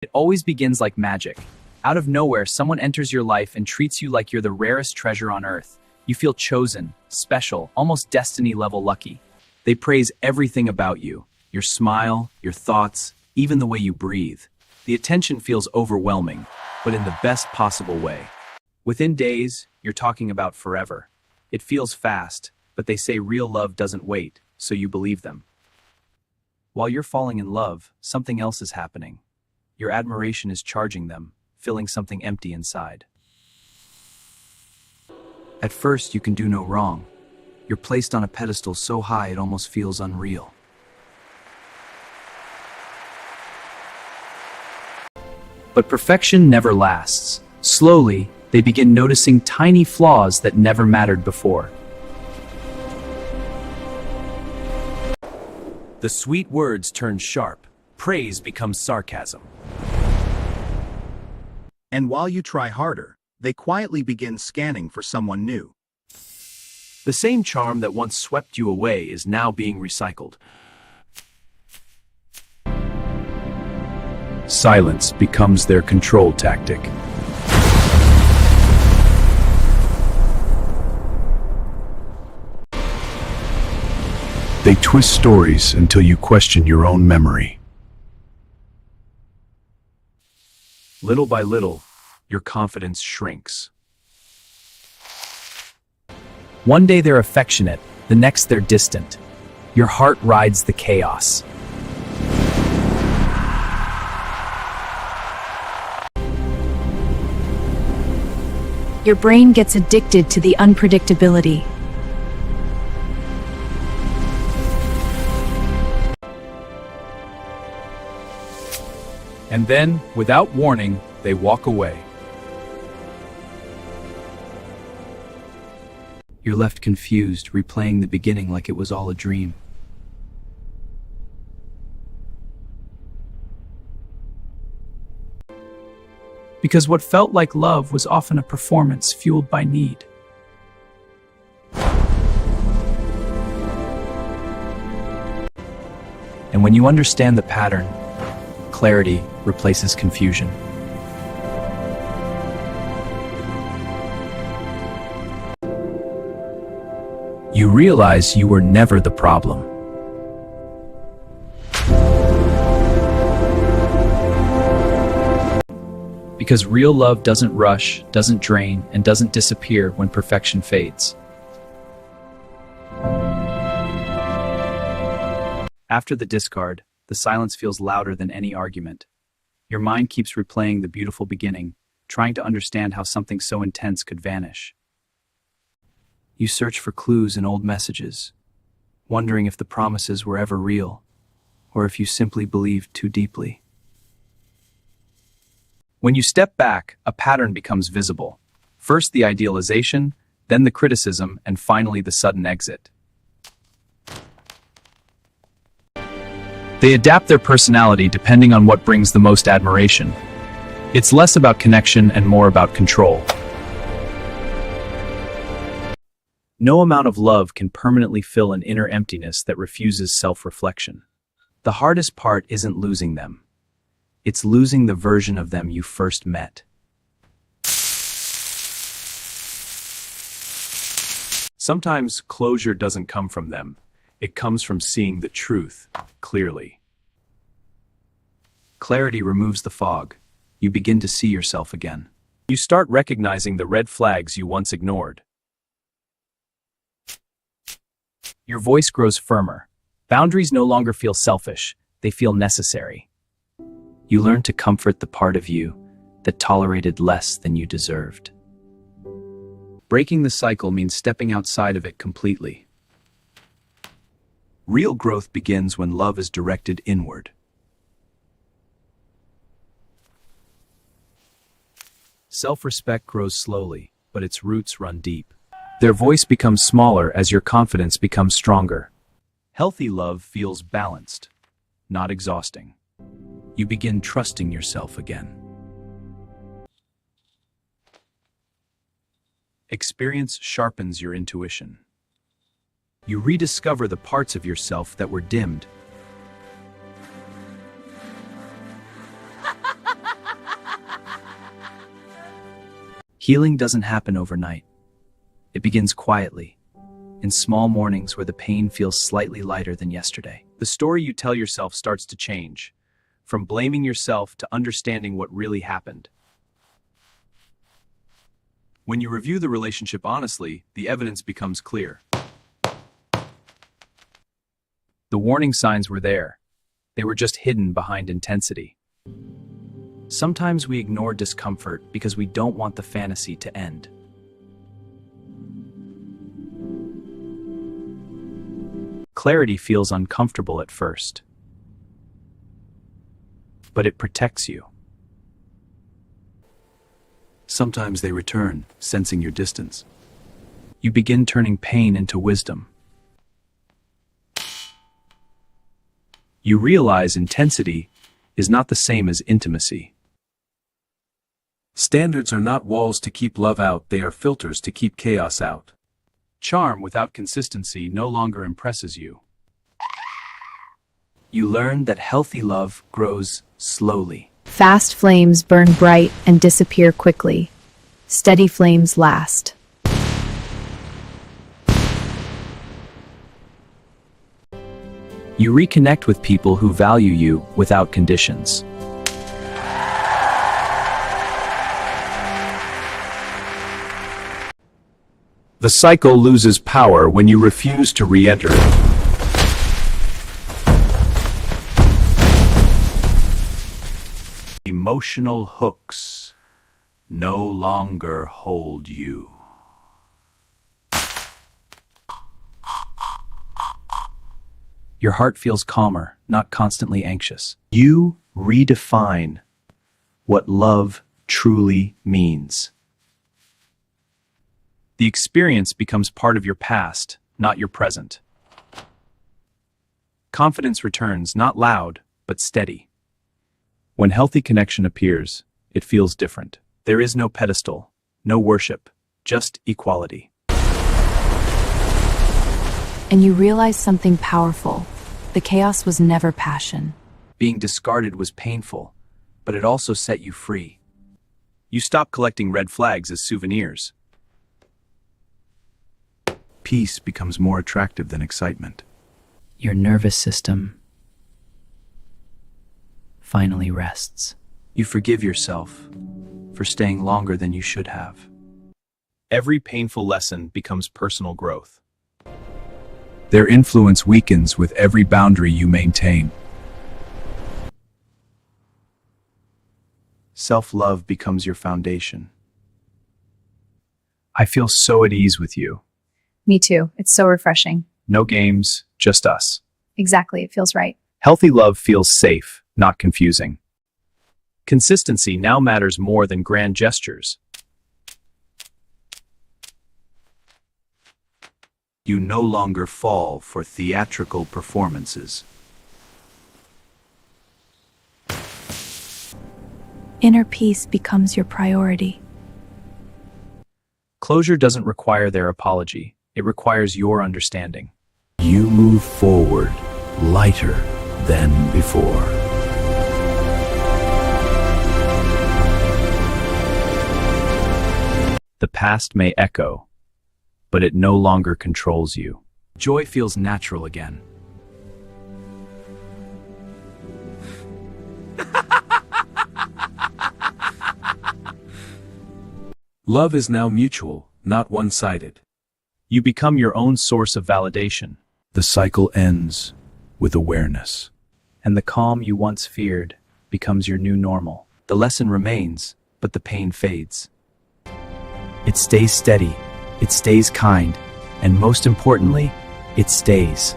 It always begins like magic. Out of nowhere, someone enters your life and treats you like you're the rarest treasure on earth. You feel chosen, special, almost destiny-level lucky. They praise everything about you, your smile, your thoughts, even the way you breathe. The attention feels overwhelming, but in the best possible way. Within days, you're talking about forever. It feels fast, but they say real love doesn't wait, so you believe them. While you're falling in love, something else is happening. Your admiration is charging them, filling something empty inside. At first, you can do no wrong. You're placed on a pedestal so high it almost feels unreal. But perfection never lasts. Slowly, they begin noticing tiny flaws that never mattered before. The sweet words turn sharp. Praise becomes sarcasm. And while you try harder, they quietly begin scanning for someone new. The same charm that once swept you away is now being recycled. Silence becomes their control tactic. They twist stories until you question your own memory. Little by little, your confidence shrinks. One day they're affectionate, the next they're distant. Your heart rides the chaos. Your brain gets addicted to the unpredictability. And then, without warning, they walk away. You're left confused, replaying the beginning like it was all a dream. Because what felt like love was often a performance fueled by need. And when you understand the pattern, clarity replaces confusion. You realize you were never the problem. Because real love doesn't rush, doesn't drain, and doesn't disappear when perfection fades. After the discard, the silence feels louder than any argument. Your mind keeps replaying the beautiful beginning, trying to understand how something so intense could vanish. You search for clues in old messages, wondering if the promises were ever real, or if you simply believed too deeply. When you step back, a pattern becomes visible. First the idealization, then the criticism, and finally the sudden exit. They adapt their personality depending on what brings the most admiration. It's less about connection and more about control. No amount of love can permanently fill an inner emptiness that refuses self-reflection. The hardest part isn't losing them. It's losing the version of them you first met. Sometimes closure doesn't come from them. It comes from seeing the truth clearly. Clarity removes the fog. You begin to see yourself again. You start recognizing the red flags you once ignored. Your voice grows firmer. Boundaries no longer feel selfish. They feel necessary. You learn to comfort the part of you that tolerated less than you deserved. Breaking the cycle means stepping outside of it completely. Real growth begins when love is directed inward. Self-respect grows slowly, but its roots run deep. Their voice becomes smaller as your confidence becomes stronger. Healthy love feels balanced, not exhausting. You begin trusting yourself again. Experience sharpens your intuition. You rediscover the parts of yourself that were dimmed. Healing doesn't happen overnight. It begins quietly, in small mornings where the pain feels slightly lighter than yesterday. The story you tell yourself starts to change, from blaming yourself to understanding what really happened. When you review the relationship honestly, the evidence becomes clear. The warning signs were there. They were just hidden behind intensity. Sometimes we ignore discomfort because we don't want the fantasy to end. Clarity feels uncomfortable at first, but it protects you. Sometimes they return, sensing your distance. You begin turning pain into wisdom. You realize intensity is not the same as intimacy. Standards are not walls to keep love out, they are filters to keep chaos out. Charm without consistency no longer impresses you. You learn that healthy love grows slowly. Fast flames burn bright and disappear quickly. Steady flames last. You reconnect with people who value you without conditions. The cycle loses power when you refuse to re-enter it. Emotional hooks no longer hold you. Your heart feels calmer, not constantly anxious. You redefine what love truly means. The experience becomes part of your past, not your present. Confidence returns, not loud, but steady. When healthy connection appears, it feels different. There is no pedestal, no worship, just equality. And you realize something powerful. The chaos was never passion. Being discarded was painful, but it also set you free. You stop collecting red flags as souvenirs. Peace becomes more attractive than excitement. Your nervous system finally rests. You forgive yourself for staying longer than you should have. Every painful lesson becomes personal growth. Their influence weakens with every boundary you maintain. Self-love becomes your foundation. I feel so at ease with you. Me too. It's so refreshing. No games, just us. Exactly. It feels right. Healthy love feels safe, not confusing. Consistency now matters more than grand gestures. You no longer fall for theatrical performances. Inner peace becomes your priority. Closure doesn't require their apology. It requires your understanding. You move forward, lighter than before. The past may echo, but it no longer controls you. Joy feels natural again. Love is now mutual, not one-sided. You become your own source of validation. The cycle ends with awareness. And the calm you once feared becomes your new normal. The lesson remains, but the pain fades. It stays steady, it stays kind, and most importantly, it stays.